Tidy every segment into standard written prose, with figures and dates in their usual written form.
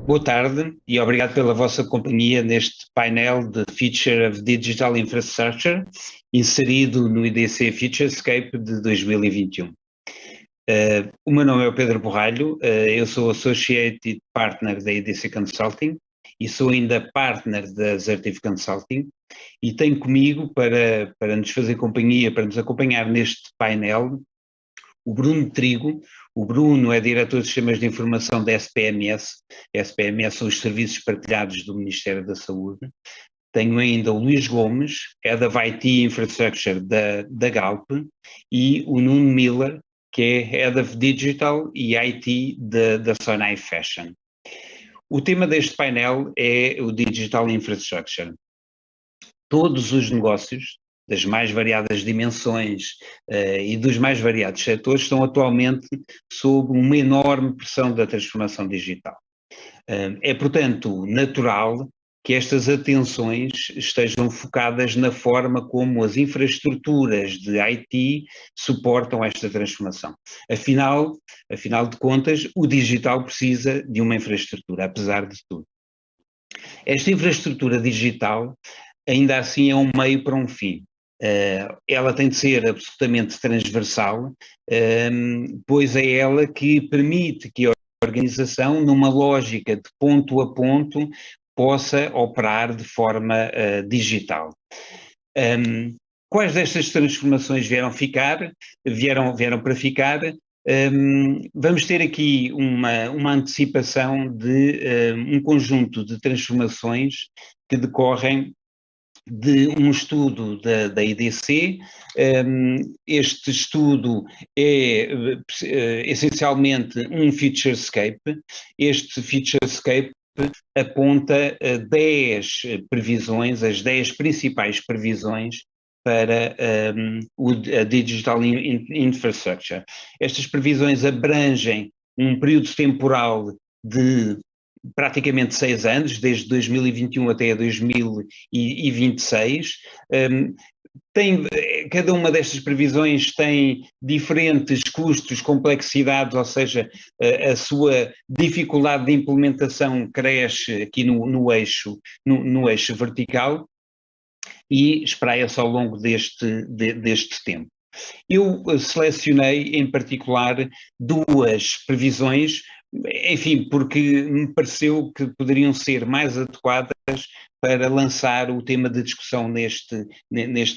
Boa tarde e obrigado pela vossa companhia neste painel de Future of Digital Infrastructure, inserido no IDC Futurescape de 2021. O meu nome é o Pedro Borralho, eu sou Associate Partner da IDC Consulting e sou ainda Partner da Assertive Consulting e tenho comigo para nos fazer companhia, para nos acompanhar neste painel, o Bruno Trigo. O Bruno é diretor de sistemas de informação da SPMS. A SPMS são os serviços partilhados do Ministério da Saúde. Tenho ainda o Luís Gomes, Head of IT Infrastructure da Galp, e o Nuno Miller, que é Head of Digital e IT da Sonai Fashion. O tema deste painel é o Digital Infrastructure. Todos os negócios, das mais variadas dimensões e dos mais variados setores, estão atualmente sob uma enorme pressão da transformação digital. É, portanto, natural que estas atenções estejam focadas na forma como as infraestruturas de IT suportam esta transformação. Afinal de contas, o digital precisa de uma infraestrutura, apesar de tudo. Esta infraestrutura digital ainda assim é um meio para um fim. Ela tem de ser absolutamente transversal, pois é ela que permite que a organização, numa lógica de ponto a ponto, possa operar de forma digital. Quais destas transformações vieram para ficar? Vamos ter aqui uma antecipação de um conjunto de transformações que decorrem de um estudo da IDC. Este estudo é essencialmente um Futurescape. Este Futurescape aponta 10 previsões, as 10 principais previsões para a Digital Infrastructure. Estas previsões abrangem um período temporal de praticamente 6 anos, desde 2021 até 2026. Cada uma destas previsões tem diferentes custos, complexidades, ou seja, a sua dificuldade de implementação cresce aqui no eixo vertical e espraia-se ao longo deste tempo. Eu selecionei em particular duas previsões, enfim, porque me pareceu que poderiam ser mais adequadas para lançar o tema de discussão neste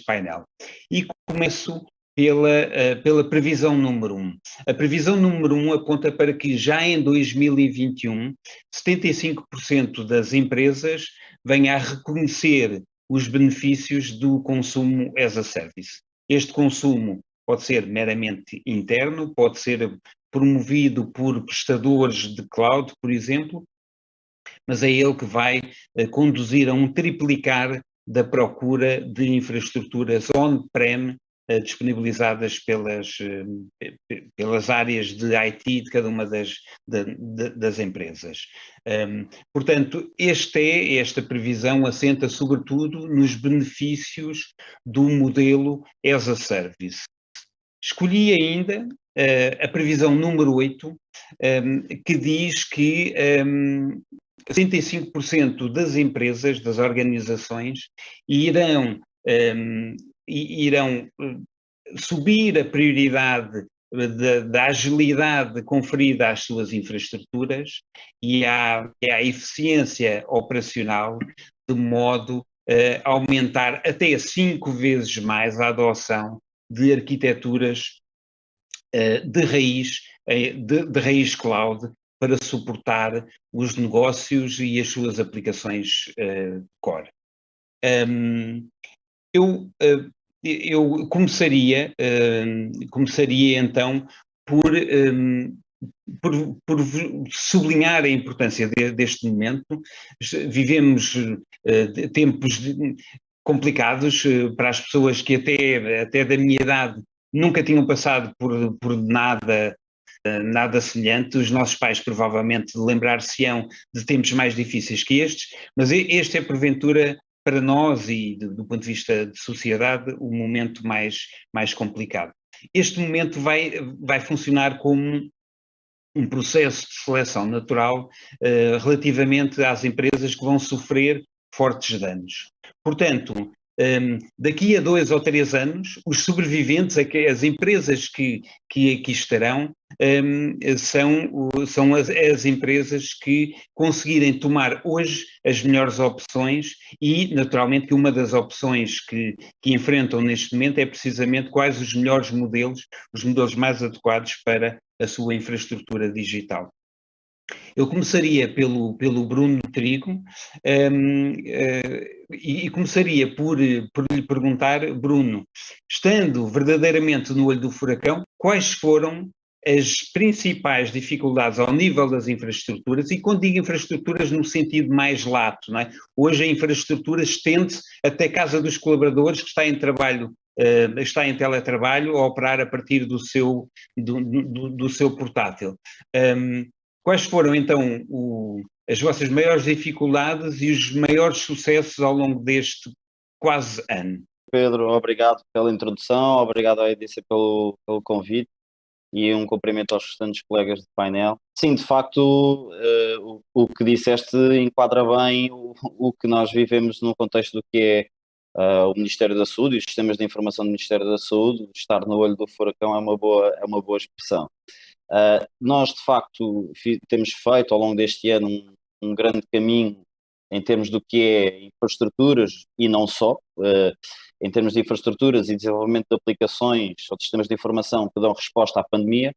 painel. E começo pela previsão número 1. A previsão número 1 aponta para que já em 2021, 75% das empresas venham a reconhecer os benefícios do consumo as a service. Este consumo pode ser meramente interno, pode ser promovido por prestadores de cloud, por exemplo, mas é ele que vai conduzir a um triplicar da procura de infraestruturas on-prem disponibilizadas pelas áreas de IT de cada uma das empresas. Portanto, esta previsão assenta sobretudo nos benefícios do modelo as a service. Escolhi ainda a previsão número 8, que diz que 65% das empresas, das organizações, irão subir a prioridade da agilidade conferida às suas infraestruturas e à eficiência operacional, de modo a aumentar até 5 vezes mais a adoção de arquiteturas de raiz cloud para suportar os negócios e as suas aplicações core. Eu começaria então por sublinhar a importância deste momento. Vivemos tempos complicados para as pessoas que até da minha idade nunca tinham passado por nada semelhante. Os nossos pais provavelmente lembrar-se-ão de tempos mais difíceis que estes, mas este é porventura para nós e do ponto de vista de sociedade o momento mais complicado. Este momento vai funcionar como um processo de seleção natural relativamente às empresas que vão sofrer fortes danos. Portanto, daqui a 2 ou 3 anos, os sobreviventes, as empresas que aqui estarão, são as empresas que conseguirem tomar hoje as melhores opções e, naturalmente, que uma das opções que enfrentam neste momento é precisamente quais os melhores modelos, os modelos mais adequados para a sua infraestrutura digital. Eu começaria pelo Bruno Trigo e começaria por lhe perguntar, Bruno, estando verdadeiramente no olho do furacão, quais foram as principais dificuldades ao nível das infraestruturas, e quando digo infraestruturas no sentido mais lato, não é? Hoje a infraestrutura estende-se até casa dos colaboradores que está em trabalho, está em teletrabalho a operar a partir do seu portátil. Quais foram então as vossas maiores dificuldades e os maiores sucessos ao longo deste quase ano? Pedro, obrigado pela introdução, obrigado à Edícia pelo convite e um cumprimento aos restantes colegas do painel. Sim, de facto, o que disseste enquadra bem o que nós vivemos no contexto do que é o Ministério da Saúde e os sistemas de informação do Ministério da Saúde. Estar no olho do furacão é uma boa expressão. Nós, de facto, temos feito ao longo deste ano um grande caminho em termos do que é infraestruturas e não só, em termos de infraestruturas e desenvolvimento de aplicações ou de sistemas de informação que dão resposta à pandemia.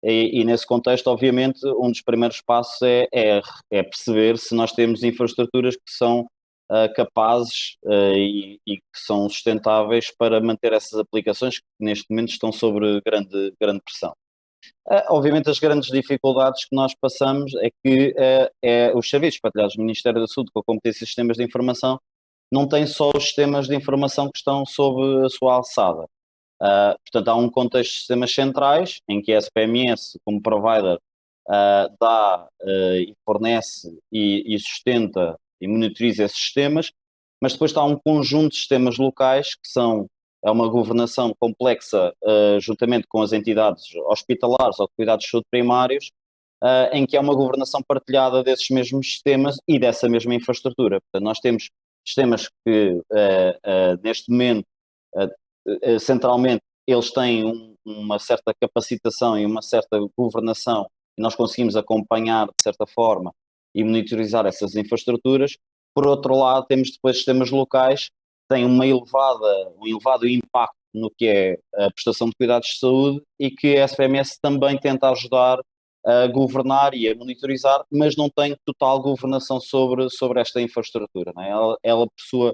E nesse contexto, obviamente, um dos primeiros passos é perceber se nós temos infraestruturas que são capazes e que são sustentáveis para manter essas aplicações que neste momento estão sob grande pressão. Obviamente as grandes dificuldades que nós passamos é que os serviços partilhados do Ministério da Saúde com a competência de sistemas de informação não têm só os sistemas de informação que estão sob a sua alçada. Portanto, há um contexto de sistemas centrais em que a SPMS, como provider, dá e fornece e sustenta e monitoriza esses sistemas, mas depois está um conjunto de sistemas locais que é uma governação complexa, juntamente com as entidades hospitalares ou de cuidados de saúde primários, em que é uma governação partilhada desses mesmos sistemas e dessa mesma infraestrutura. Portanto, nós temos sistemas que, neste momento, centralmente, eles têm uma certa capacitação e uma certa governação, e nós conseguimos acompanhar, de certa forma, e monitorizar essas infraestruturas. Por outro lado, temos depois sistemas locais que têm um elevado impacto no que é a prestação de cuidados de saúde e que a SPMS também tenta ajudar a governar e a monitorizar, mas não tem total governação sobre esta infraestrutura. Não é? Ela por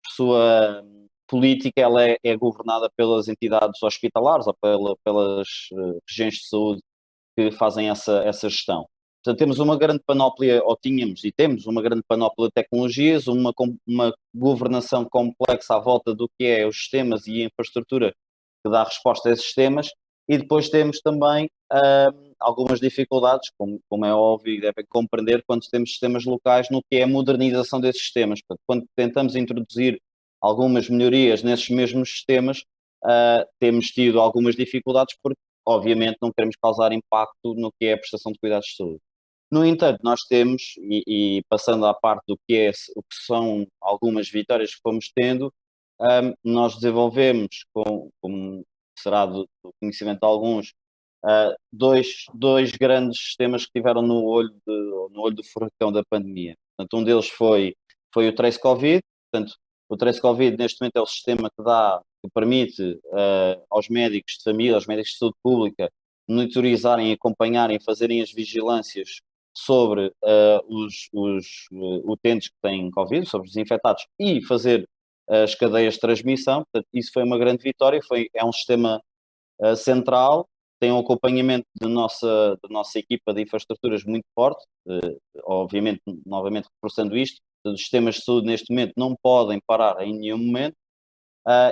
sua política, ela é governada pelas entidades hospitalares ou pelas regiões de saúde que fazem essa gestão. Portanto, temos uma grande panóplia, ou tínhamos e temos uma grande panóplia de tecnologias, uma governação complexa à volta do que é os sistemas e a infraestrutura que dá resposta a esses sistemas, e depois temos também algumas dificuldades, como é óbvio e devem compreender, quando temos sistemas locais no que é a modernização desses sistemas. Portanto, quando tentamos introduzir algumas melhorias nesses mesmos sistemas, temos tido algumas dificuldades porque, obviamente, não queremos causar impacto no que é a prestação de cuidados de saúde. No entanto, nós temos, e passando à parte do que o que são algumas vitórias que fomos tendo, nós desenvolvemos, como será do conhecimento de alguns, dois grandes sistemas que tiveram no olho do furacão da pandemia. Portanto, um deles foi o Trace Covid. Portanto, o Trace Covid neste momento é o sistema que permite aos médicos de família, aos médicos de saúde pública, monitorizarem, acompanharem, fazerem as vigilâncias sobre os utentes que têm Covid, sobre os infectados, e fazer as cadeias de transmissão. Portanto, isso foi uma grande vitória. É um sistema central, tem um acompanhamento da nossa equipa de infraestruturas muito forte, obviamente, novamente reforçando isto, os sistemas de saúde neste momento não podem parar em nenhum momento,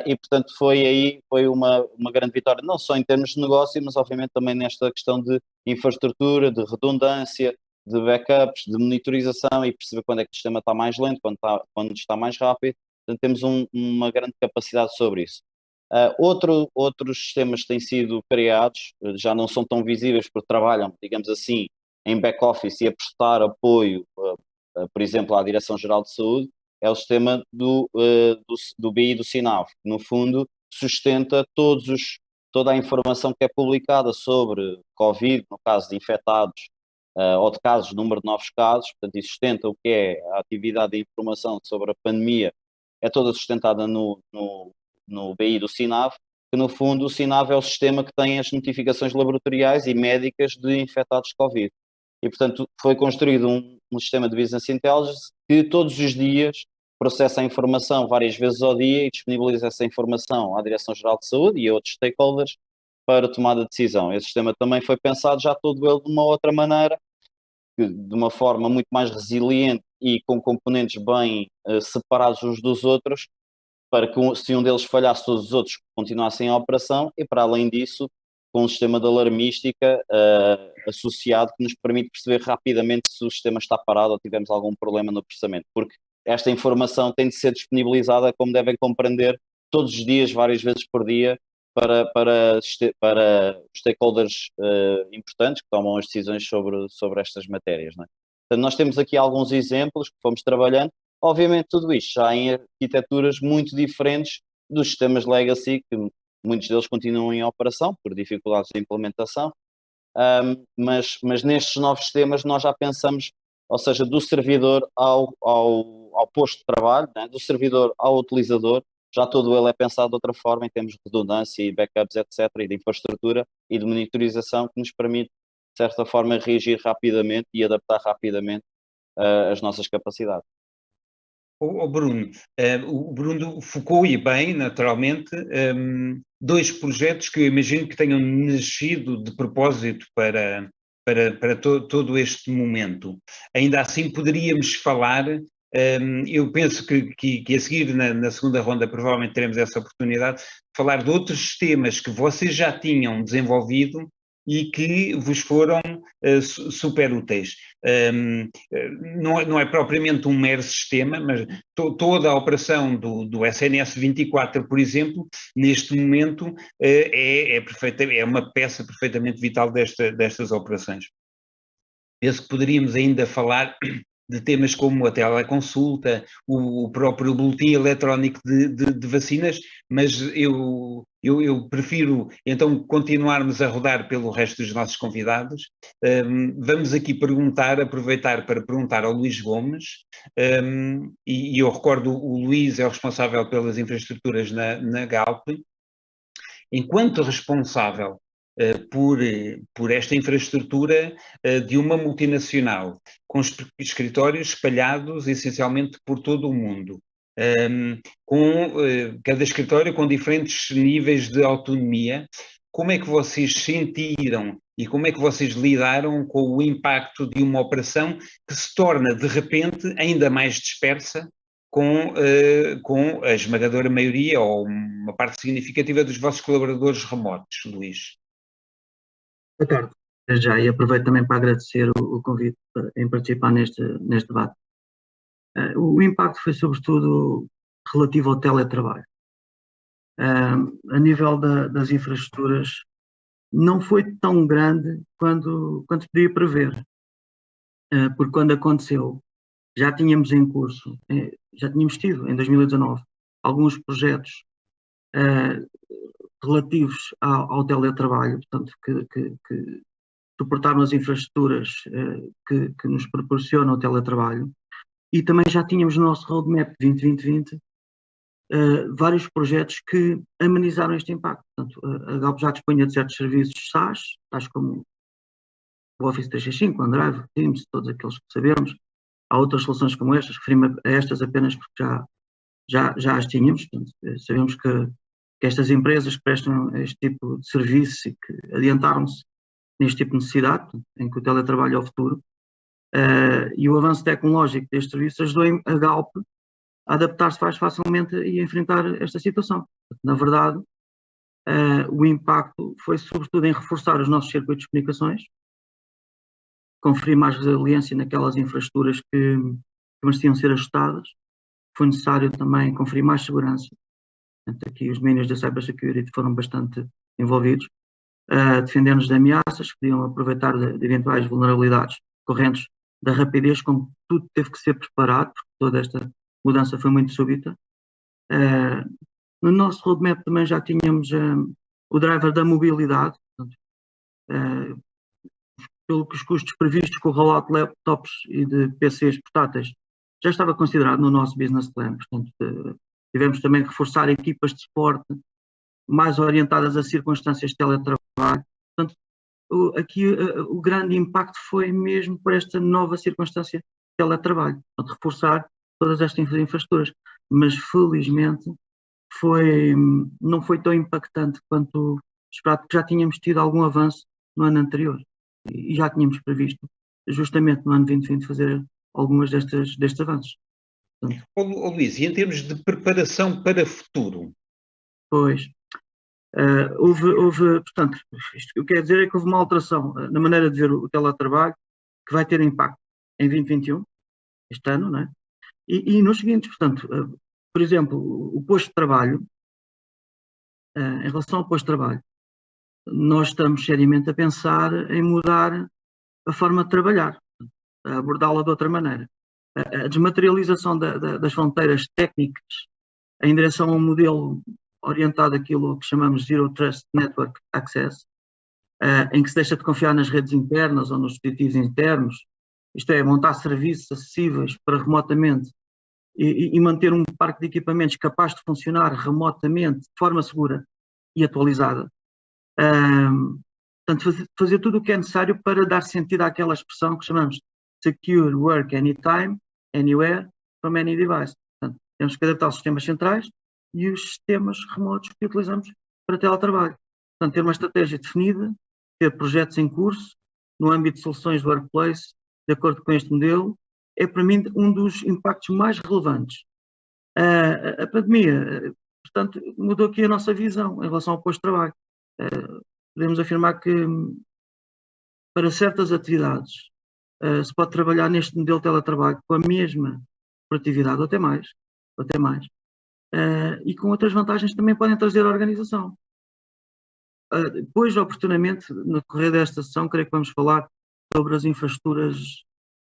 e portanto foi uma grande vitória, não só em termos de negócio, mas obviamente também nesta questão de infraestrutura, de redundância, de backups, de monitorização e perceber quando é que o sistema está mais lento, quando está mais rápido. Portanto, temos uma grande capacidade sobre isso. Outros sistemas têm sido criados, já não são tão visíveis porque trabalham, digamos assim, em back-office e a prestar apoio, por exemplo, à Direção-Geral de Saúde, é o sistema do BI do SINAV, que no fundo sustenta toda a informação que é publicada sobre Covid, no caso de infectados, ou de casos, número de novos casos, portanto, e sustenta o que é a atividade de informação sobre a pandemia, é toda sustentada no BI do SINAV, que no fundo o SINAV é o sistema que tem as notificações laboratoriais e médicas de infectados de Covid. E, portanto, foi construído um sistema de Business Intelligence que todos os dias processa a informação várias vezes ao dia e disponibiliza essa informação à Direção-Geral de Saúde e a outros stakeholders para tomada de decisão. Esse sistema também foi pensado já todo ele de uma outra maneira, de uma forma muito mais resiliente e com componentes bem separados uns dos outros, para que se um deles falhasse, todos os outros continuassem a operação, e para além disso, com um sistema de alarmística associado que nos permite perceber rapidamente se o sistema está parado ou tivemos algum problema no processamento, porque esta informação tem de ser disponibilizada, como devem compreender, todos os dias, várias vezes por dia, para os stakeholders importantes que tomam as decisões sobre estas matérias. Não é? Portanto, nós temos aqui alguns exemplos que fomos trabalhando. Obviamente, tudo isto já em arquiteturas muito diferentes dos sistemas legacy, que muitos deles continuam em operação por dificuldades de implementação, mas nestes novos sistemas nós já pensamos, ou seja, do servidor ao posto de trabalho, né? Do servidor ao utilizador, já todo ele é pensado de outra forma em termos de redundância e backups, etc., e de infraestrutura e de monitorização que nos permite, de certa forma, reagir rapidamente e adaptar rapidamente as nossas capacidades. Bruno, o Bruno focou e bem, naturalmente, dois projetos que eu imagino que tenham nascido de propósito para todo este momento. Ainda assim, poderíamos falar, eu penso que a seguir, na segunda ronda, provavelmente teremos essa oportunidade, de falar de outros sistemas que vocês já tinham desenvolvido e que vos foram super úteis. Não é propriamente um mero sistema, mas toda a operação do SNS 24, por exemplo, neste momento é uma peça perfeitamente vital destas operações. Penso que poderíamos ainda falar de temas como a teleconsulta, o próprio boletim eletrónico de vacinas, mas eu prefiro então continuarmos a rodar pelo resto dos nossos convidados. Vamos aqui aproveitar para perguntar ao Luís Gomes, e eu recordo, o Luís é o responsável pelas infraestruturas na Galp. Enquanto responsável por esta infraestrutura de uma multinacional, com escritórios espalhados essencialmente por todo o mundo, com cada escritório com diferentes níveis de autonomia, como é que vocês sentiram e como é que vocês lidaram com o impacto de uma operação que se torna, de repente, ainda mais dispersa com a esmagadora maioria ou uma parte significativa dos vossos colaboradores remotos, Luís? Boa tarde, já, e aproveito também para agradecer o convite em participar neste debate. O impacto foi sobretudo relativo ao teletrabalho. A nível das infraestruturas, não foi tão grande quanto se podia prever, porque quando aconteceu, já tínhamos em curso, já tínhamos tido em 2019 alguns projetos relativos ao teletrabalho, portanto, que suportaram as infraestruturas que nos proporcionam o teletrabalho, e também já tínhamos no nosso roadmap 2020 vários projetos que amenizaram este impacto. Portanto, a Galp já dispunha de certos serviços SaaS, tais como o Office 365, o OneDrive, o Teams, todos aqueles que sabemos. Há outras soluções como estas, referi-me a estas apenas porque já as tínhamos. Portanto, sabemos que estas empresas que prestam este tipo de serviço e que adiantaram-se neste tipo de necessidade, em que o teletrabalho é o futuro, e o avanço tecnológico deste serviço ajudou a Galp a adaptar-se mais facilmente e a enfrentar esta situação. Na verdade, o impacto foi sobretudo em reforçar os nossos circuitos de comunicações, conferir mais resiliência naquelas infraestruturas que mereciam ser ajustadas. Foi necessário também conferir mais segurança Portanto, aqui os domínios da cybersecurity foram bastante envolvidos, defendendo-nos de ameaças que podiam aproveitar de eventuais vulnerabilidades correntes, da rapidez como tudo teve que ser preparado, porque toda esta mudança foi muito súbita. No nosso roadmap também já tínhamos o driver da mobilidade, portanto, pelo que os custos previstos com o rollout de laptops e de PCs portáteis já estava considerado no nosso business plan. Portanto, tivemos também que reforçar equipas de suporte mais orientadas a circunstâncias de teletrabalho. Portanto, aqui o grande impacto foi mesmo por esta nova circunstância de teletrabalho, portanto, reforçar todas estas infraestruturas. Mas, felizmente, não foi tão impactante quanto esperado, porque já tínhamos tido algum avanço no ano anterior e já tínhamos previsto, justamente no ano 2020, fazer algumas destes avanços. Portanto, Luís, e em termos de preparação para o futuro? Pois, portanto, isto que eu quero dizer é que houve uma alteração na maneira de ver o teletrabalho que vai ter impacto em 2021, este ano, não é? E nos seguintes, portanto, por exemplo, o posto de trabalho, em relação ao posto de trabalho, nós estamos seriamente a pensar em mudar a forma de trabalhar, a abordá-la de outra maneira. A desmaterialização das fronteiras técnicas em direção a um modelo orientado àquilo que chamamos Zero Trust Network Access, em que se deixa de confiar nas redes internas ou nos dispositivos internos, isto é, montar serviços acessíveis para remotamente e manter um parque de equipamentos capaz de funcionar remotamente de forma segura e atualizada. Portanto, fazer tudo o que é necessário para dar sentido àquela expressão que chamamos Secure Work Anytime, Anywhere, from any device. Portanto, temos que adaptar os sistemas centrais e os sistemas remotos que utilizamos para teletrabalho. Portanto, ter uma estratégia definida, ter projetos em curso, no âmbito de soluções do workplace, de acordo com este modelo, é para mim um dos impactos mais relevantes. A pandemia, portanto, mudou aqui a nossa visão em relação ao posto de trabalho. Podemos afirmar que para certas atividades se pode trabalhar neste modelo de teletrabalho com a mesma produtividade, ou até mais, e com outras vantagens que também podem trazer à organização. Depois, oportunamente, no decorrer desta sessão, creio que vamos falar sobre as infraestruturas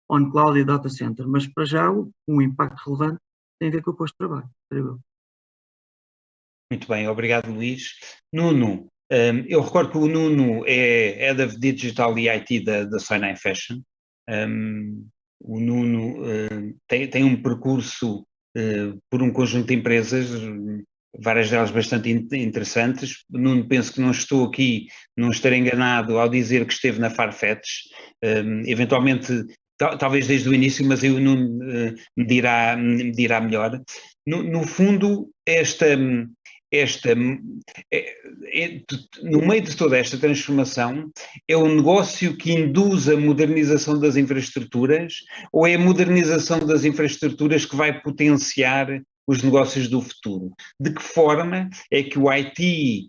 on-cloud e data center, mas para já um impacto relevante tem a ver com o posto de trabalho, creio eu. Muito bem, obrigado, Luís. Nuno, eu recordo que o Nuno é Head of Digital e IT da Sonai Fashion. O Nuno tem um percurso por um conjunto de empresas, várias delas bastante interessantes. Nuno, penso que não estou aqui, não estarei enganado ao dizer que esteve na Farfetch, eventualmente, talvez desde o início, mas aí o Nuno me dirá melhor. No fundo, no meio de toda esta transformação, é um negócio que induz a modernização das infraestruturas ou é a modernização das infraestruturas que vai potenciar os negócios do futuro? De que forma é que o IT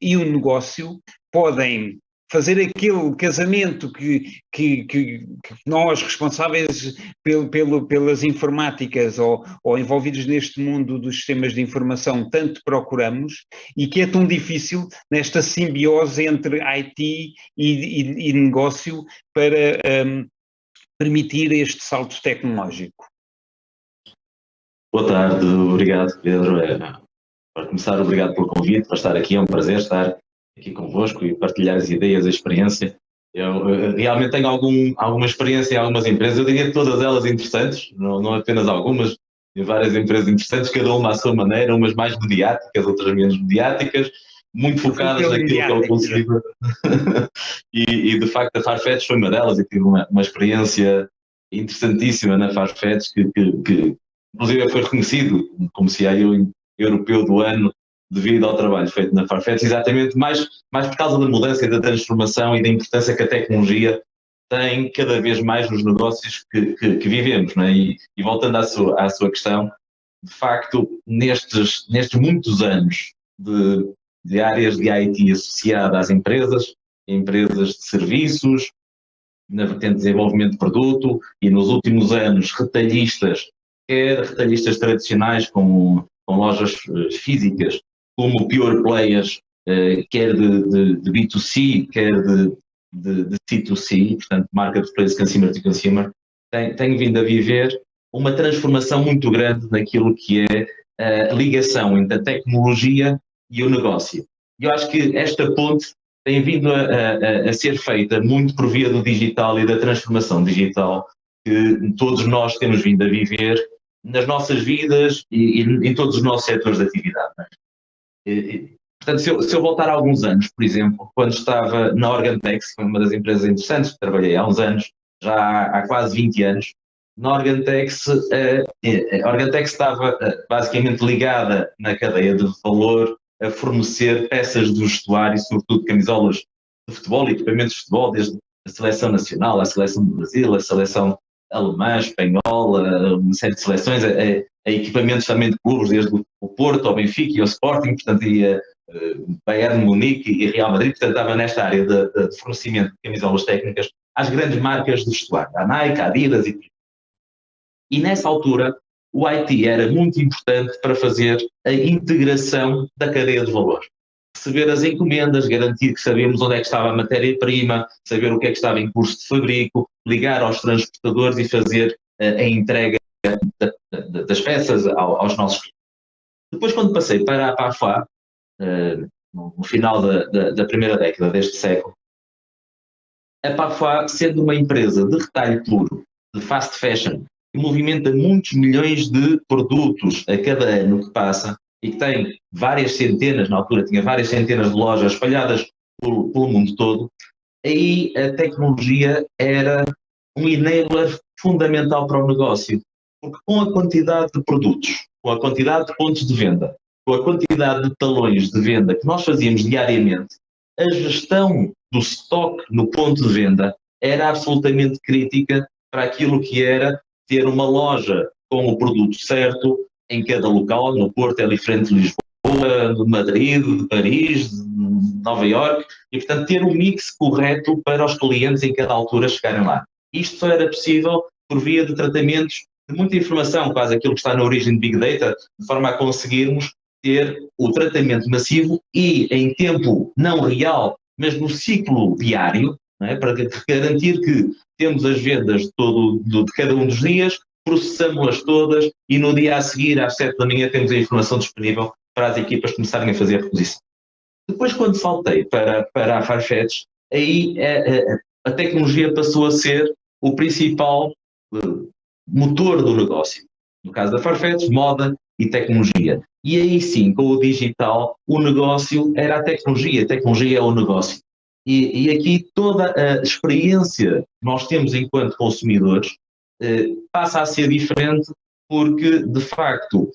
e o negócio podem fazer aquele casamento que nós, responsáveis pelas informáticas ou envolvidos neste mundo dos sistemas de informação, tanto procuramos, e que é tão difícil nesta simbiose entre IT e negócio para permitir este salto tecnológico? Boa tarde, obrigado, Pedro. Para começar, obrigado pelo convite, para estar aqui, é um prazer estar aqui convosco e partilhar as ideias, a experiência. Eu realmente tenho alguma experiência em algumas empresas, eu diria todas elas interessantes, não apenas algumas, tem várias empresas interessantes, cada uma à sua maneira, umas mais mediáticas, outras menos mediáticas, muito focadas naquilo que é o consumidor. e de facto a Farfetch foi uma delas e tive uma experiência interessantíssima na Farfetch que inclusive foi reconhecido como CIO europeu do ano devido ao trabalho feito na Farfetch, exatamente mais por causa da mudança e da transformação e da importância que a tecnologia tem cada vez mais nos negócios que vivemos, não é? E voltando à sua questão, de facto, nestes muitos anos de áreas de IT associadas às empresas de serviços, na vertente de desenvolvimento de produto, e nos últimos anos retalhistas tradicionais como com lojas físicas, como pure players, quer de B2C, quer de C2C, portanto, marketplace, consumer to consumer, tem vindo a viver uma transformação muito grande naquilo que é a ligação entre a tecnologia e o negócio. E eu acho que esta ponte tem vindo a ser feita muito por via do digital e da transformação digital que todos nós temos vindo a viver nas nossas vidas e em todos os nossos setores de atividade. Portanto, se eu voltar há alguns anos, por exemplo, quando estava na Organtex, que foi uma das empresas interessantes que trabalhei há uns anos, já há quase 20 anos, na Organtex, a Organtex estava basicamente ligada na cadeia de valor a fornecer peças do vestuário, sobretudo camisolas de futebol e equipamentos de futebol, desde a seleção nacional, a seleção do Brasil, a seleção alemã, espanhola, uma série de seleções, a equipamentos também de clubes, desde o Porto, ao Benfica e ao Sporting, portanto, ia Bayern Munique e Real Madrid, portanto, estava nesta área de fornecimento de camisolas técnicas às grandes marcas de vestuário, a Nike, a Adidas e nessa altura o IT era muito importante para fazer a integração da cadeia de valor. Receber as encomendas, garantir que sabemos onde é que estava a matéria-prima, saber o que é que estava em curso de fabrico, ligar aos transportadores e fazer a entrega das peças aos nossos clientes. Depois, quando passei para a Parfois, no final da primeira década deste século, a Parfois, sendo uma empresa de retalho puro, de fast fashion, que movimenta muitos milhões de produtos a cada ano que passa e que tem várias centenas, na altura tinha várias centenas de lojas espalhadas pelo mundo todo, aí a tecnologia era um enabler fundamental para o negócio, porque com a quantidade de produtos, com a quantidade de pontos de venda, com a quantidade de talões de venda que nós fazíamos diariamente, a gestão do estoque no ponto de venda era absolutamente crítica para aquilo que era ter uma loja com o produto certo em cada local. No Porto é diferente de Lisboa, de Madrid, de Paris, de Nova Iorque, e portanto ter um mix correto para os clientes em cada altura chegarem lá. Isto só era possível por via de tratamentos de muita informação, quase aquilo que está na origem de Big Data, de forma a conseguirmos ter o tratamento massivo e em tempo não real, mas no ciclo diário, não é? Para garantir que temos as vendas de cada um dos dias, processamos-las todas e no dia a seguir, às 7 da manhã, temos a informação disponível para as equipas começarem a fazer a reposição. Depois, quando saltei para a Farfetch, aí a tecnologia passou a ser o principal motor do negócio. No caso da Farfetch, moda e tecnologia. E aí sim, com o digital, o negócio era a tecnologia é o negócio. E aqui toda a experiência que nós temos enquanto consumidores passa a ser diferente porque, de facto,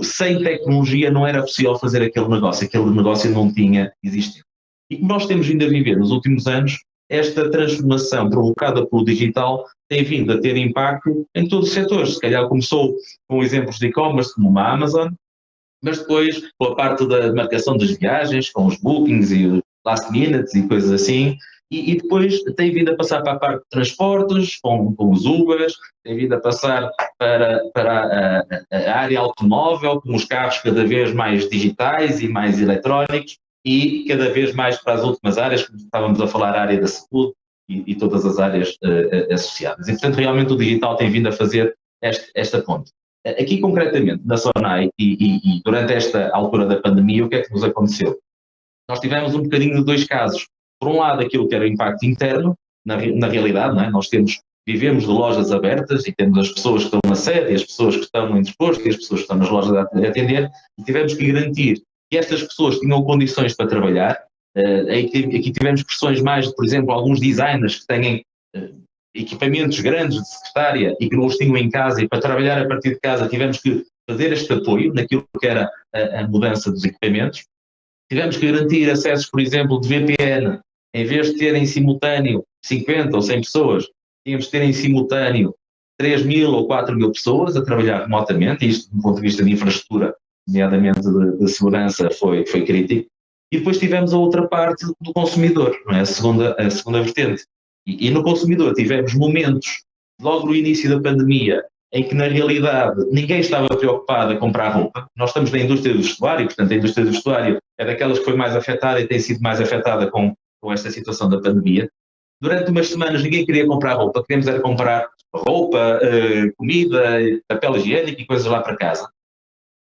sem tecnologia não era possível fazer aquele negócio não tinha existido. E como nós temos vindo a viver nos últimos anos, esta transformação provocada pelo digital tem vindo a ter impacto em todos os setores. Se calhar começou com exemplos de e-commerce como uma Amazon, mas depois com a parte da marcação das viagens, com os bookings e last minutes e coisas assim, e depois tem vindo a passar para a parte de transportes, com os Ubers, tem vindo a passar para a área automóvel, com os carros cada vez mais digitais e mais eletrónicos, e cada vez mais para as últimas áreas, como estávamos a falar, a área da saúde e todas as áreas associadas. E, portanto, realmente o digital tem vindo a fazer esta ponte. Aqui, concretamente, na Sonai e durante esta altura da pandemia, o que é que nos aconteceu? Nós tivemos um bocadinho de dois casos. Por um lado, aquilo que era o impacto interno, na realidade, não é? Nós vivemos de lojas abertas e temos as pessoas que estão na sede, e as pessoas que estão no interposto, e as pessoas que estão nas lojas a atender, e tivemos que garantir que estas pessoas tinham condições para trabalhar. Aqui tivemos pressões mais, por exemplo, alguns designers que têm equipamentos grandes de secretária e que não os tinham em casa, e para trabalhar a partir de casa tivemos que fazer este apoio naquilo que era a mudança dos equipamentos. Tivemos que garantir acessos, por exemplo, de VPN. Em vez de ter em simultâneo 50 ou 100 pessoas, tínhamos de ter em simultâneo 3.000 ou 4.000 pessoas a trabalhar remotamente, e isto do ponto de vista de infraestrutura, nomeadamente de segurança, foi crítico. E depois tivemos a outra parte do consumidor, não é? a segunda vertente. E no consumidor tivemos momentos, logo no início da pandemia, em que na realidade ninguém estava preocupado a comprar roupa. Nós estamos na indústria do vestuário, portanto a indústria do vestuário é daquelas que foi mais afetada e tem sido mais afetada com esta situação da pandemia. Durante umas semanas ninguém queria comprar roupa, queríamos era comprar roupa, comida, papel higiênico e coisas lá para casa.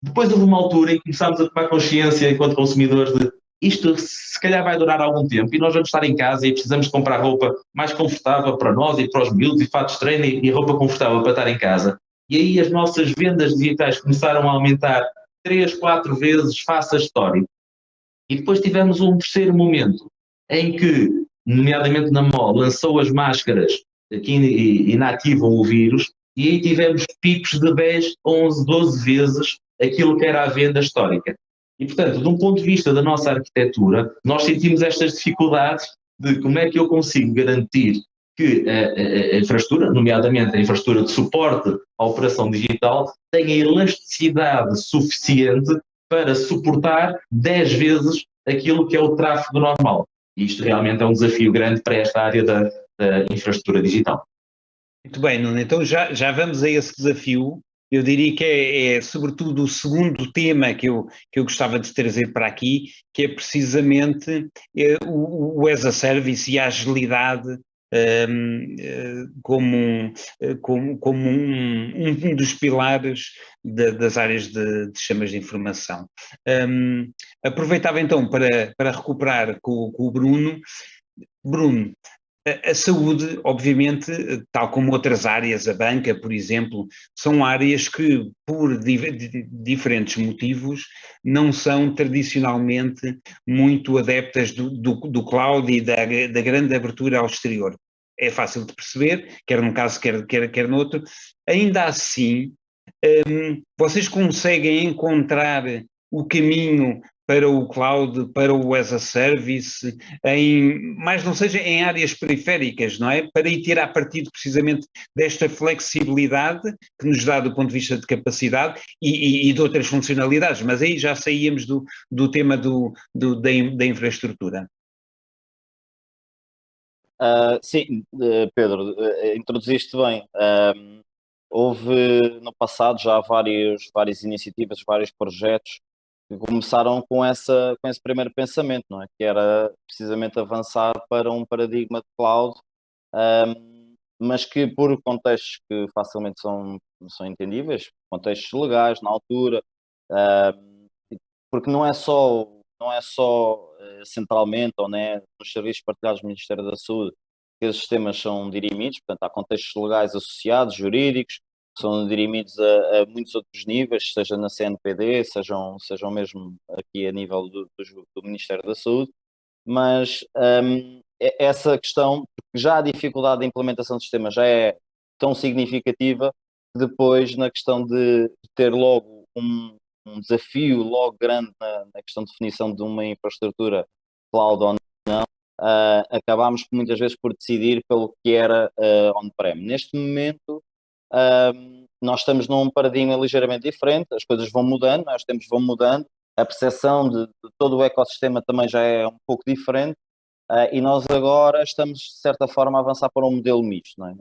Depois houve uma altura em que começámos a tomar consciência enquanto consumidores de isto se calhar vai durar algum tempo e nós vamos estar em casa e precisamos de comprar roupa mais confortável para nós e para os miúdos e fatos de treino e roupa confortável para estar em casa. E aí as nossas vendas digitais começaram a aumentar 3, 4 vezes face à história. E depois tivemos um terceiro momento em que, nomeadamente na MOL, lançou as máscaras que inativam o vírus e aí tivemos picos de 10, 11, 12 vezes aquilo que era a venda histórica. E, portanto, de um ponto de vista da nossa arquitetura, nós sentimos estas dificuldades de como é que eu consigo garantir que a infraestrutura, nomeadamente a infraestrutura de suporte à operação digital, tenha elasticidade suficiente para suportar 10 vezes aquilo que é o tráfego normal. E isto realmente é um desafio grande para esta área da infraestrutura digital. Muito bem, Nuno. Então já vamos a esse desafio. Eu diria que é sobretudo o segundo tema que eu gostava de trazer para aqui, que é precisamente o as a service e a agilidade como um dos pilares das áreas de sistemas de informação. Aproveitava então para recuperar com o Bruno. Bruno, a saúde, obviamente, tal como outras áreas, a banca, por exemplo, são áreas que, por diferentes motivos, não são tradicionalmente muito adeptas do cloud e da grande abertura ao exterior. É fácil de perceber, quer num caso, quer no outro. Ainda assim, vocês conseguem encontrar o caminho para o cloud, para o as a service, mais não seja em áreas periféricas, não é? Para ir ter a partir precisamente desta flexibilidade que nos dá do ponto de vista de capacidade e de outras funcionalidades, mas aí já saíamos do tema da infraestrutura. Sim, Pedro, introduziste bem. Houve no passado já várias iniciativas, vários projetos que começaram com esse primeiro pensamento, não é? Que era precisamente avançar para um paradigma de cloud, mas que por contextos que facilmente são entendíveis, contextos legais na altura, porque não é só centralmente ou né, nos serviços partilhados do Ministério da Saúde que esses sistemas são dirimidos, portanto há contextos legais associados, jurídicos, que são dirimidos a muitos outros níveis, seja na CNPD, sejam mesmo aqui a nível do Ministério da Saúde, mas essa questão, porque já a dificuldade de implementação do sistema já é tão significativa, que depois na questão de ter logo um desafio logo grande na questão de definição de uma infraestrutura cloud ou não, acabámos muitas vezes por decidir pelo que era on-prem. Neste momento, nós estamos num paradigma ligeiramente diferente, as coisas vão mudando, os tempos vão mudando, a percepção de todo o ecossistema também já é um pouco diferente, e nós agora estamos, de certa forma, a avançar para um modelo misto, não é?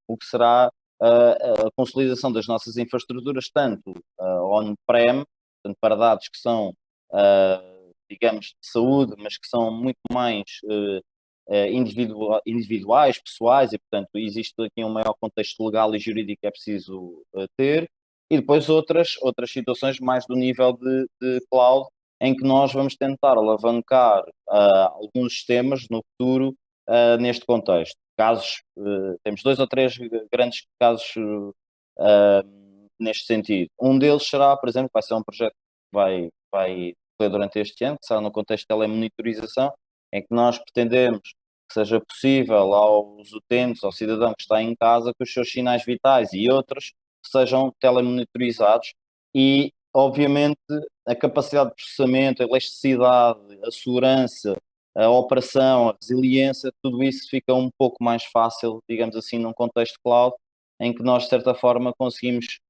O que será a consolidação das nossas infraestruturas, tanto on-prem, portanto, para dados que são, digamos, de saúde, mas que são muito mais individuais, pessoais, e, portanto, existe aqui um maior contexto legal e jurídico que é preciso ter, e depois outras situações mais do nível de cloud, em que nós vamos tentar alavancar alguns sistemas no futuro neste contexto. Temos 2 ou 3 grandes casos neste sentido. Um deles será, por exemplo, vai ser um projeto que vai correr durante este ano, que será no contexto de telemonitorização, em que nós pretendemos que seja possível aos utentes, ao cidadão que está em casa, que os seus sinais vitais e outros sejam telemonitorizados e, obviamente, a capacidade de processamento, a elasticidade, a segurança, a operação, a resiliência, tudo isso fica um pouco mais fácil, digamos assim, num contexto cloud, em que nós, de certa forma, conseguimos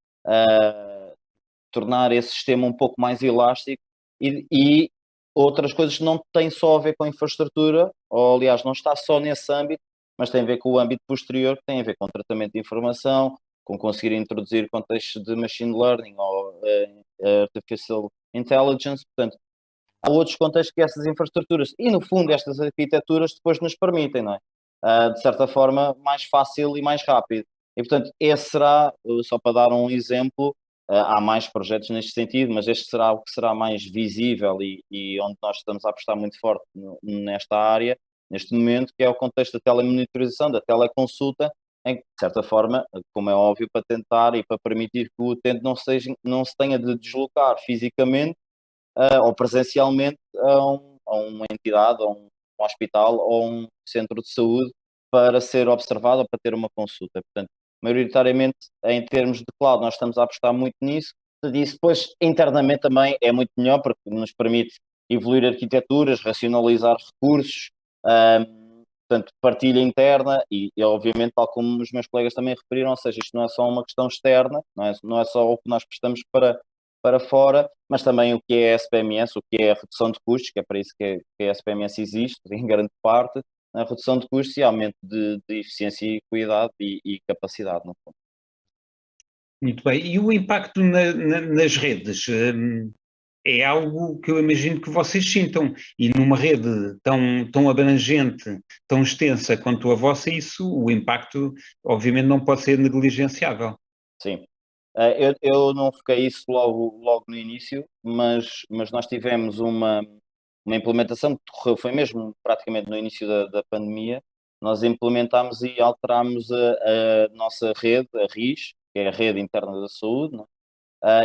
tornar esse sistema um pouco mais elástico e outras coisas que não têm só a ver com a infraestrutura, ou aliás, não está só nesse âmbito, mas tem a ver com o âmbito posterior, que tem a ver com o tratamento de informação, com conseguir introduzir contextos de machine learning ou artificial intelligence. Portanto, há outros contextos que essas infraestruturas e, no fundo, estas arquiteturas depois nos permitem, não é? De certa forma, mais fácil e mais rápido. E, portanto, esse será, só para dar um exemplo, há mais projetos neste sentido, mas este será o que será mais visível e onde nós estamos a apostar muito forte nesta área, neste momento, que é o contexto da telemonitorização, da teleconsulta, em que, de certa forma, como é óbvio, para tentar e para permitir que o utente não se tenha de deslocar fisicamente ou presencialmente a uma entidade, a um hospital ou um centro de saúde para ser observado ou para ter uma consulta. Portanto, maioritariamente, em termos de cloud, nós estamos a apostar muito nisso. E depois, internamente também é muito melhor, porque nos permite evoluir arquiteturas, racionalizar recursos, portanto, partilha interna e, obviamente, tal como os meus colegas também referiram, ou seja, isto não é só uma questão externa, não é só o que nós prestamos para fora, mas também o que é a SPMS, o que é a redução de custos, que é para isso que a SPMS existe, em grande parte, a redução de custos e aumento de eficiência e qualidade e capacidade, no fundo. Muito bem. E o impacto nas redes? É algo que eu imagino que vocês sintam. E numa rede tão abrangente, tão extensa quanto a vossa, o impacto, obviamente, não pode ser negligenciável. Sim. Eu não foquei isso logo no início, mas nós tivemos uma implementação que decorreu, foi mesmo praticamente no início da pandemia. Nós implementámos e alterámos a nossa rede, a RIS, que é a Rede Interna da Saúde, né?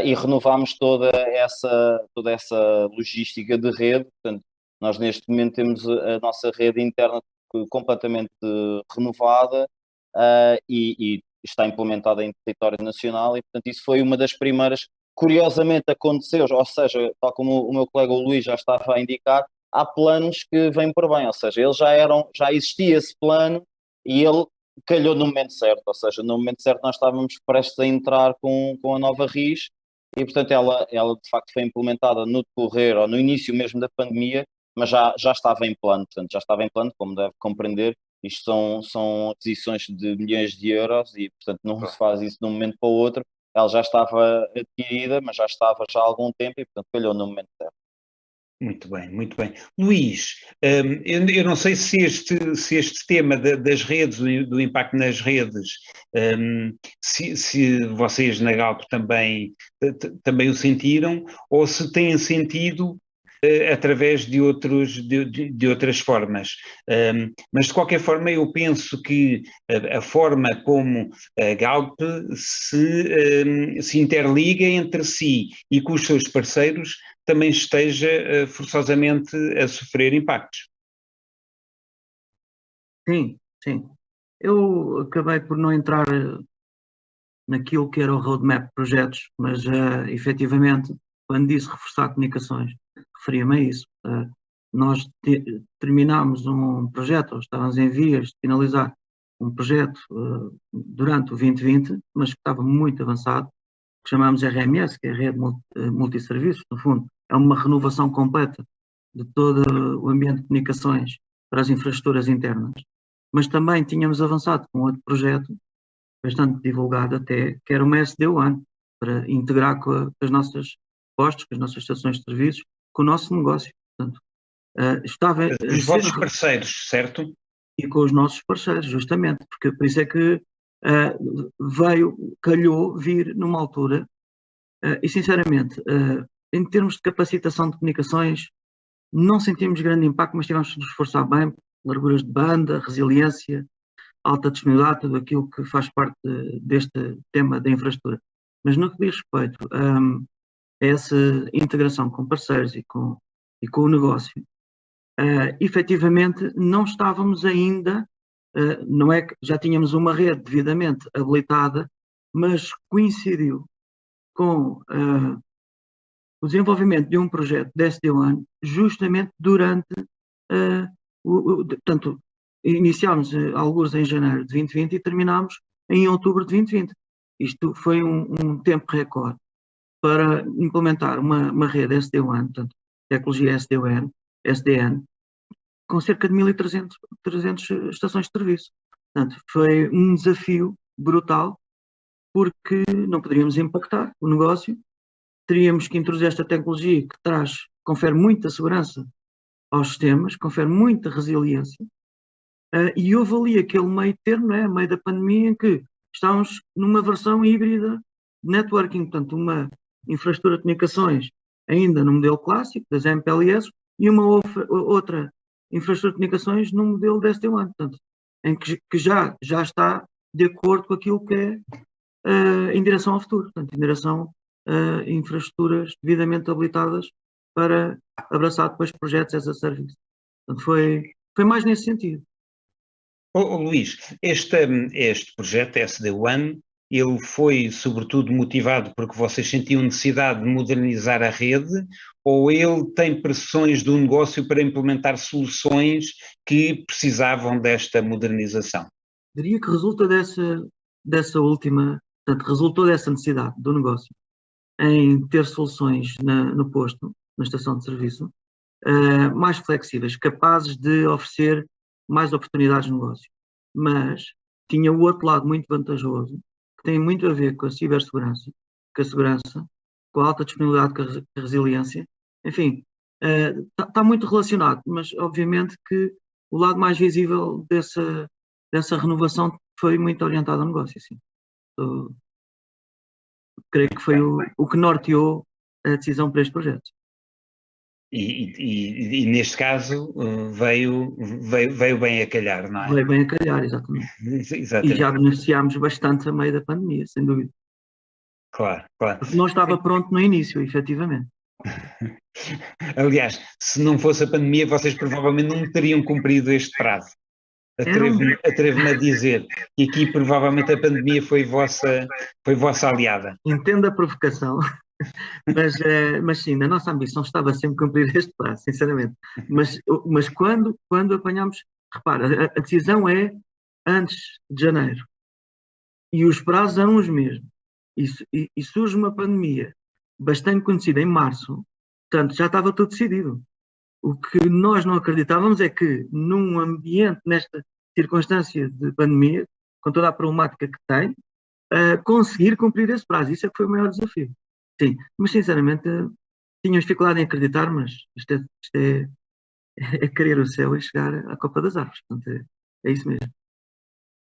E renovámos toda essa logística de rede. Portanto, nós neste momento temos a nossa rede interna completamente renovada e está implementada em território nacional e, portanto, isso foi uma das primeiras, curiosamente aconteceu, ou seja, tal como o meu colega o Luís já estava a indicar, há planos que vêm por bem, ou seja, eles já existia esse plano e ele calhou no momento certo, ou seja, no momento certo nós estávamos prestes a entrar com a nova RIS e, portanto, ela de facto foi implementada no decorrer ou no início mesmo da pandemia, mas já estava em plano, portanto, já estava em plano, como deve compreender. Isto são aquisições de milhões de euros e, portanto, não se faz isso de um momento para o outro. Ela já estava adquirida, mas já estava já há algum tempo e, portanto, calhou no momento certo. Muito bem, muito bem. Luís, eu não sei se este tema das redes, do impacto nas redes, se vocês na Galp também o sentiram, ou se têm sentido através de outras formas. Mas, de qualquer forma, eu penso que a forma como a Galp se interliga entre si e com os seus parceiros também esteja forçosamente a sofrer impactos. Sim, sim. Eu acabei por não entrar naquilo que era o roadmap de projetos, mas efetivamente, quando disse reforçar comunicações, referia-me a isso. Nós terminámos um projeto, ou estávamos em vias de finalizar um projeto durante o 2020, mas que estava muito avançado, que chamamos RMS, que é a Rede Multisserviços, no fundo, é uma renovação completa de todo o ambiente de comunicações para as infraestruturas internas. Mas também tínhamos avançado com outro projeto, bastante divulgado até, que era uma SD-WAN, para integrar com as nossas postos, com as nossas estações de serviços, com o nosso negócio. Portanto, estava os vossos parceiros, certo? E com os nossos parceiros, justamente, porque por isso é que calhou vir numa altura, e sinceramente, em termos de capacitação de comunicações, não sentimos grande impacto, mas tivemos de nos esforçar bem, larguras de banda, resiliência, alta disponibilidade, tudo aquilo que faz parte deste tema da infraestrutura. Mas no que diz respeito a essa integração com parceiros e com o negócio, efetivamente não estávamos ainda, não é que já tínhamos uma rede devidamente habilitada, mas coincidiu com o desenvolvimento de um projeto de SD-WAN justamente durante, portanto, iniciámos alguns em janeiro de 2020 e terminámos em outubro de 2020. Isto foi um tempo recorde para implementar uma rede SD-WAN, portanto, tecnologia SDN, com cerca de 1.300 estações de serviço. Portanto, foi um desafio brutal, porque não poderíamos impactar o negócio, teríamos que introduzir esta tecnologia que confere muita segurança aos sistemas, confere muita resiliência, e houve ali aquele meio termo, a meio da pandemia, em que estávamos numa versão híbrida de networking, portanto, uma infraestrutura de comunicações ainda no modelo clássico, das MPLS, e uma outra infraestrutura de comunicações no modelo da SD-WAN, portanto, em que já está de acordo com aquilo que é em direção ao futuro, portanto, em direção a infraestruturas devidamente habilitadas para abraçar depois projetos as a service. Portanto, foi mais nesse sentido. Luís, este projeto SD-WAN, ele foi sobretudo motivado porque vocês sentiam necessidade de modernizar a rede, ou ele tem pressões do negócio para implementar soluções que precisavam desta modernização? Diria que resulta dessa última, portanto, resultou dessa necessidade do negócio em ter soluções no posto, na estação de serviço, mais flexíveis, capazes de oferecer mais oportunidades de negócio. Mas tinha o outro lado muito vantajoso, que tem muito a ver com a cibersegurança, com a segurança, com a alta disponibilidade, com a resiliência. Enfim, está muito relacionado, mas obviamente que o lado mais visível dessa renovação foi muito orientado ao negócio, sim. Creio que foi o que norteou a decisão para este projeto. E neste caso veio bem a calhar, não é? Veio bem a calhar, exatamente. Exatamente. E já beneficiámos bastante a meio da pandemia, sem dúvida. Claro. Porque não estava pronto no início, efetivamente. Aliás, se não fosse a pandemia, vocês provavelmente não teriam cumprido este prazo. Atrevo-me a dizer que aqui provavelmente a pandemia foi vossa aliada. Entendo a provocação, mas sim, na nossa ambição estava sempre cumprir este prazo, sinceramente. Mas quando apanhamos, repara, a decisão é antes de janeiro e os prazos eram os mesmos. E surge uma pandemia bastante conhecida em março, portanto já estava tudo decidido. O que nós não acreditávamos é que num ambiente, nesta circunstância de pandemia, com toda a problemática que tem, conseguir cumprir esse prazo. Isso é que foi o maior desafio. Sim, mas sinceramente tínhamos dificuldade em acreditar, mas isto é querer o céu e chegar à Copa das Árvores. Portanto, é isso mesmo.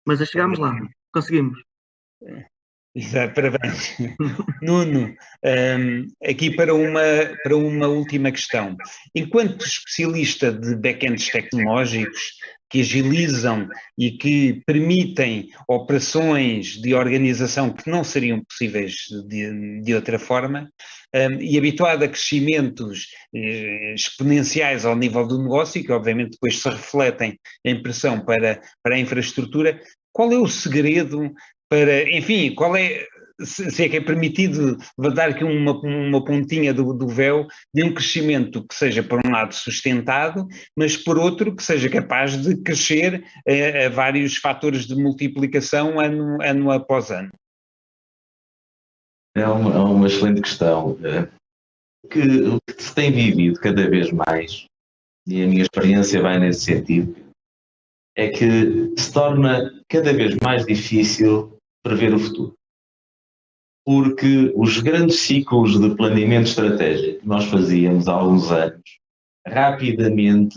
Mas chegámos lá, conseguimos. Exato, parabéns. Nuno, aqui para uma última questão. Enquanto especialista de back-ends tecnológicos que agilizam e que permitem operações de organização que não seriam possíveis de outra forma, e habituado a crescimentos exponenciais ao nível do negócio, que obviamente depois se refletem em pressão para a infraestrutura, qual é o segredo para, enfim, se é que é permitido dar aqui uma pontinha do véu de um crescimento que seja, por um lado, sustentado, mas por outro, que seja capaz de crescer a vários fatores de multiplicação ano após ano? É uma excelente questão. O que se tem vivido cada vez mais, e a minha experiência vai nesse sentido, é que se torna cada vez mais difícil prever o futuro. Porque os grandes ciclos de planeamento estratégico que nós fazíamos há alguns anos, rapidamente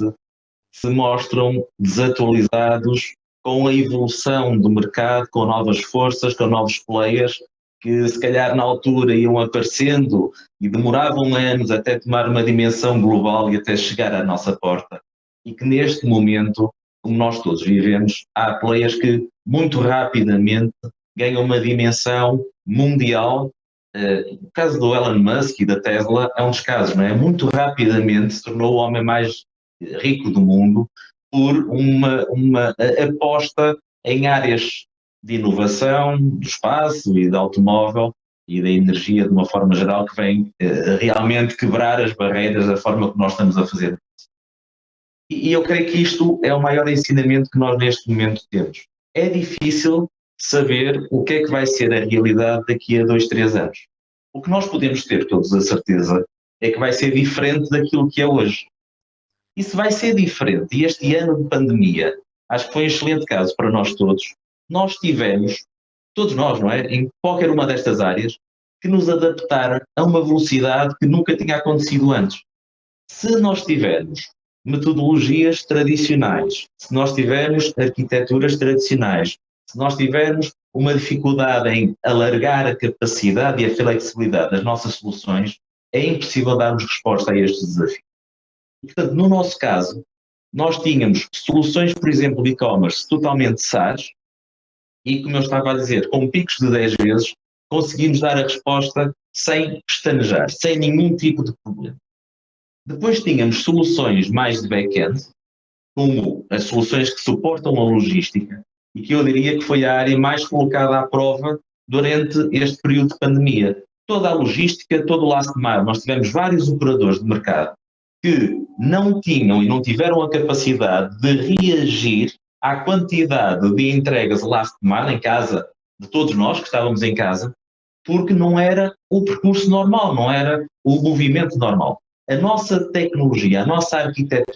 se mostram desatualizados com a evolução do mercado, com novas forças, com novos players, que se calhar na altura iam aparecendo e demoravam anos até tomar uma dimensão global e até chegar à nossa porta. E que neste momento, como nós todos vivemos, há players que muito rapidamente ganham uma dimensão mundial. O caso do Elon Musk e da Tesla é um dos casos, não é? Muito rapidamente se tornou o homem mais rico do mundo por uma aposta em áreas de inovação, do espaço e do automóvel e da energia de uma forma geral que vem realmente quebrar as barreiras da forma que nós estamos a fazer. E eu creio que isto é o maior ensinamento que nós neste momento temos. É difícil saber o que é que vai ser a realidade daqui a 2, 3 anos. O que nós podemos ter todos a certeza é que vai ser diferente daquilo que é hoje. E se vai ser diferente, e este ano de pandemia, acho que foi um excelente caso para nós todos, nós tivemos todos nós, não é? Em qualquer uma destas áreas, que nos adaptar a uma velocidade que nunca tinha acontecido antes. Se nós tivermos metodologias tradicionais, se nós tivermos arquiteturas tradicionais, se nós tivermos uma dificuldade em alargar a capacidade e a flexibilidade das nossas soluções, é impossível darmos resposta a estes desafios. Portanto, no nosso caso, nós tínhamos soluções, por exemplo, de e-commerce totalmente SaaS e, como eu estava a dizer, com picos de 10 vezes, conseguimos dar a resposta sem pestanejar, sem nenhum tipo de problema. Depois tínhamos soluções mais de back-end, como as soluções que suportam a logística, e que eu diria que foi a área mais colocada à prova durante este período de pandemia. Toda a logística, todo o last mile, nós tivemos vários operadores de mercado que não tinham e não tiveram a capacidade de reagir à quantidade de entregas last mile em casa, de todos nós que estávamos em casa, porque não era o percurso normal, não era o movimento normal. A nossa tecnologia, a nossa arquitetura,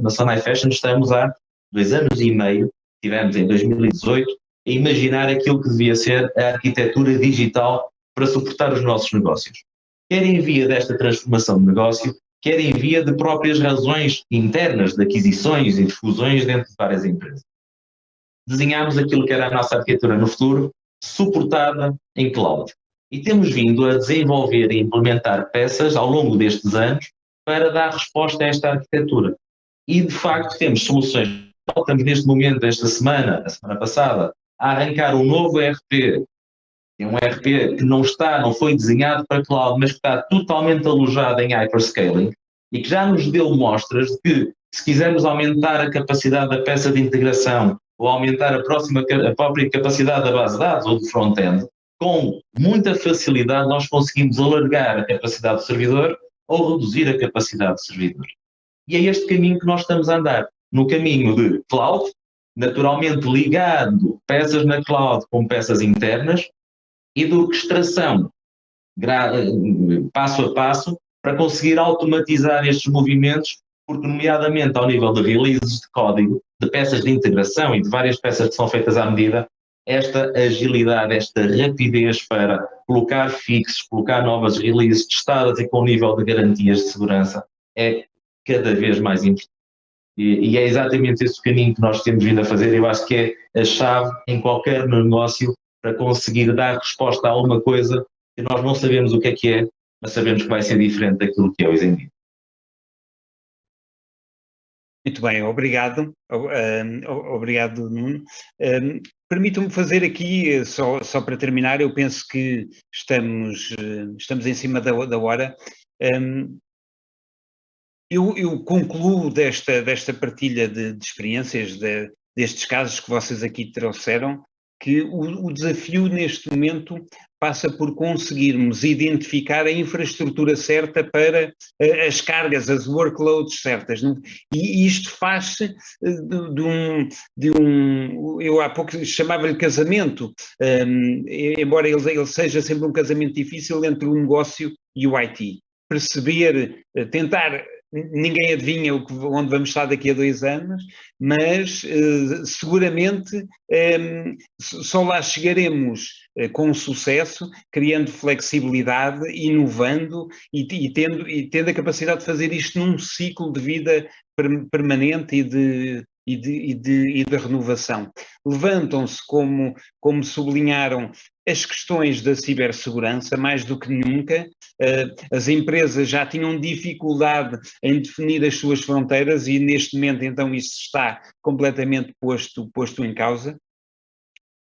na Sonai Fashion estamos há 2 anos e meio, tivemos em 2018, a imaginar aquilo que devia ser a arquitetura digital para suportar os nossos negócios. Quer em via desta transformação de negócio, quer em via de próprias razões internas de aquisições e de fusões dentro de várias empresas. Desenhámos aquilo que era a nossa arquitetura no futuro, suportada em cloud. E temos vindo a desenvolver e implementar peças ao longo destes anos para dar resposta a esta arquitetura. E, de facto, temos soluções. Estamos neste momento, esta semana, a semana passada, a arrancar um novo ERP. É um ERP que não foi desenhado para cloud, mas que está totalmente alojado em hyperscaling e que já nos deu mostras de que, se quisermos aumentar a capacidade da peça de integração ou aumentar a própria capacidade da base de dados ou do front-end, com muita facilidade nós conseguimos alargar a capacidade do servidor ou reduzir a capacidade do servidor. E é este caminho que nós estamos a andar, no caminho de cloud, naturalmente ligando peças na cloud com peças internas e de orquestração passo a passo para conseguir automatizar estes movimentos, porque nomeadamente ao nível de releases de código, de peças de integração e de várias peças que são feitas à medida, esta agilidade, esta rapidez para colocar fixes, colocar novas releases testadas e com nível de garantias de segurança é cada vez mais importante. E é exatamente esse o caminho que nós temos vindo a fazer. Eu acho que é a chave em qualquer negócio para conseguir dar resposta a alguma coisa que nós não sabemos o que é, mas sabemos que vai ser diferente daquilo que é hoje em dia. Muito bem, obrigado. Obrigado, Nuno. Permitam-me fazer aqui, só para terminar, eu penso que estamos em cima da hora. Eu concluo desta partilha de experiências, destes casos que vocês aqui trouxeram, que o desafio neste momento passa por conseguirmos identificar a infraestrutura certa para as cargas, as workloads certas. E isto faz-se eu há pouco chamava-lhe casamento, embora ele seja sempre um casamento difícil entre o negócio e o IT. Perceber, tentar. Ninguém adivinha onde vamos estar daqui a 2 anos, mas seguramente só lá chegaremos com sucesso, criando flexibilidade, inovando e tendo a capacidade de fazer isto num ciclo de vida permanente e de renovação. Levantam-se, como sublinharam, as questões da cibersegurança, mais do que nunca. As empresas já tinham dificuldade em definir as suas fronteiras e neste momento então isso está completamente posto em causa.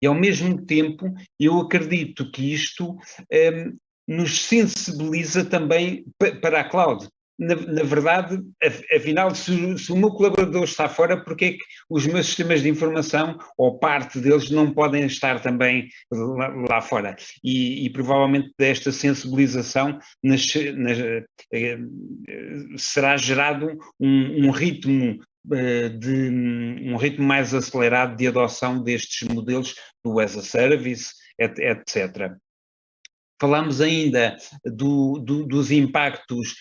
E ao mesmo tempo eu acredito que isto nos sensibiliza também para a cloud. Na verdade, afinal, se o meu colaborador está fora, porque é que os meus sistemas de informação, ou parte deles, não podem estar também lá fora? E provavelmente desta sensibilização será gerado um ritmo um ritmo mais acelerado de adoção destes modelos do as a service, etc. Falamos ainda dos impactos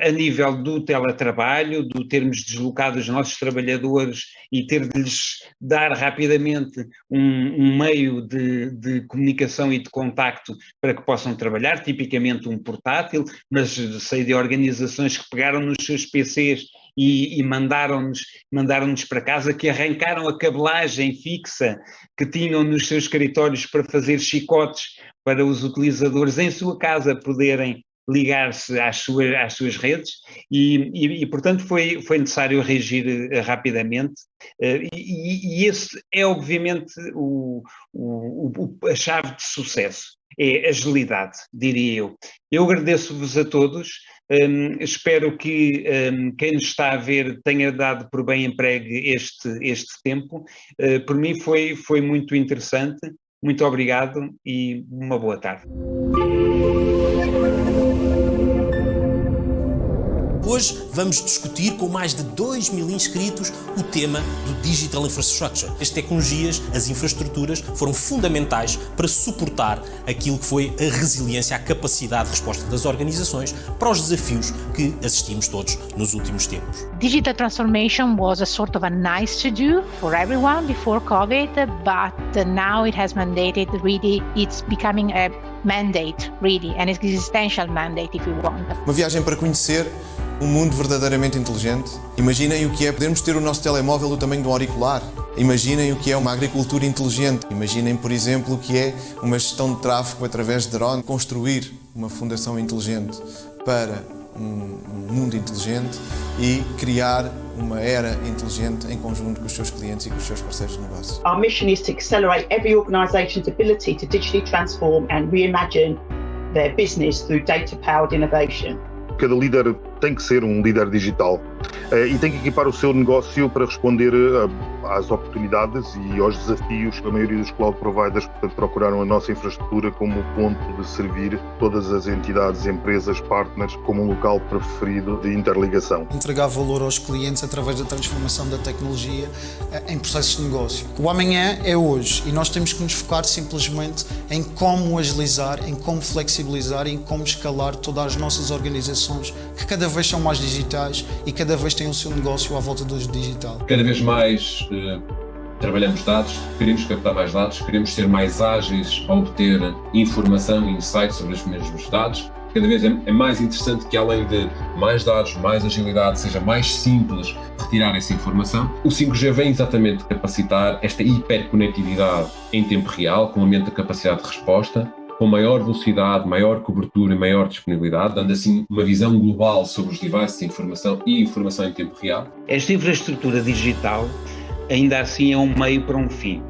a nível do teletrabalho, do termos deslocado os nossos trabalhadores e ter de lhes dar rapidamente um meio de comunicação e de contacto para que possam trabalhar, tipicamente um portátil, mas sei de organizações que pegaram nos seus PCs e mandaram-nos para casa, que arrancaram a cabelagem fixa que tinham nos seus escritórios para fazer chicotes para os utilizadores em sua casa poderem ligar-se às suas redes e portanto foi necessário reagir rapidamente e esse é obviamente a chave de sucesso, é agilidade, diria eu. Eu agradeço-vos a todos, espero que quem nos está a ver tenha dado por bem empregue este tempo, por mim foi muito interessante. Muito obrigado e uma boa tarde. Hoje vamos discutir com mais de 2.000 inscritos o tema do Digital Infrastructure. As tecnologias, as infraestruturas foram fundamentais para suportar aquilo que foi a resiliência, a capacidade de resposta das organizações para os desafios que assistimos todos nos últimos tempos. Digital transformation was a sort of a nice to do for everyone before COVID, but now it has mandated really, it's becoming a mandate really, an existential mandate if you want. Uma viagem para conhecer um mundo verdadeiramente inteligente. Imaginem o que é podermos ter o nosso telemóvel do tamanho de um auricular. Imaginem o que é uma agricultura inteligente. Imaginem, por exemplo, o que é uma gestão de tráfego através de drone. Construir uma fundação inteligente para um mundo inteligente e criar uma era inteligente em conjunto com os seus clientes e com os seus parceiros de negócio. Our mission is to accelerate every organisation's ability to digitally transform and reimagine their business through data-powered innovation. Cada líder tem que ser um líder digital e tem que equipar o seu negócio para responder às oportunidades e aos desafios. A maioria dos cloud providers, portanto, procuraram a nossa infraestrutura como ponto de servir todas as entidades, empresas, partners, como um local preferido de interligação. Entregar valor aos clientes através da transformação da tecnologia em processos de negócio. O amanhã é hoje e nós temos que nos focar simplesmente em como agilizar, em como flexibilizar e em como escalar todas as nossas organizações que cada vez são mais digitais e cada vez têm o seu negócio à volta do digital. Cada vez mais trabalhamos dados, queremos captar mais dados, queremos ser mais ágeis a obter informação e insights sobre os mesmos dados. Cada vez é mais interessante que, além de mais dados, mais agilidade, seja mais simples retirar essa informação. O 5G vem exatamente capacitar esta hiperconectividade em tempo real, com aumento da capacidade de resposta, com maior velocidade, maior cobertura e maior disponibilidade, dando assim uma visão global sobre os devices de informação e informação em tempo real. Esta infraestrutura digital, ainda assim, é um meio para um fim.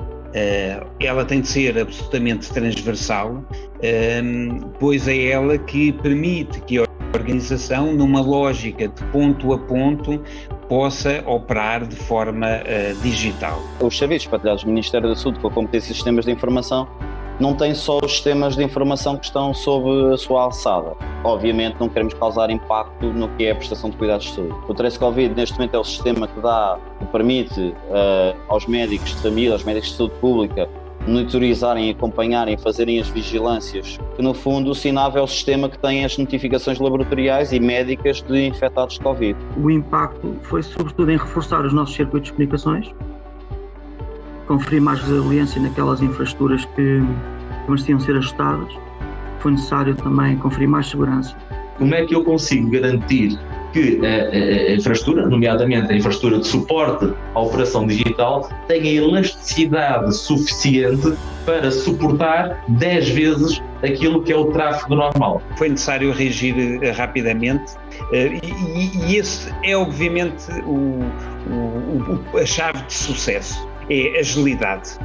Ela tem de ser absolutamente transversal, pois é ela que permite que a organização, numa lógica de ponto a ponto, possa operar de forma digital. Os serviços partilhados do Ministério da Saúde com a competência de sistemas de informação não tem só os sistemas de informação que estão sob a sua alçada. Obviamente não queremos causar impacto no que é a prestação de cuidados de saúde. O Trace Covid neste momento é o sistema que permite aos médicos de família, aos médicos de saúde pública, monitorizarem, acompanharem, fazerem as vigilâncias, que no fundo o SINAV é o sistema que tem as notificações laboratoriais e médicas de infectados de Covid. O impacto foi sobretudo em reforçar os nossos circuitos de comunicações, conferir mais resiliência naquelas infraestruturas que mereciam ser ajustadas. Foi necessário também conferir mais segurança. Como é que eu consigo garantir que a infraestrutura, nomeadamente a infraestrutura de suporte à operação digital, tenha elasticidade suficiente para suportar 10 vezes aquilo que é o tráfego normal? Foi necessário reagir rapidamente e esse é obviamente a chave de sucesso, é agilidade.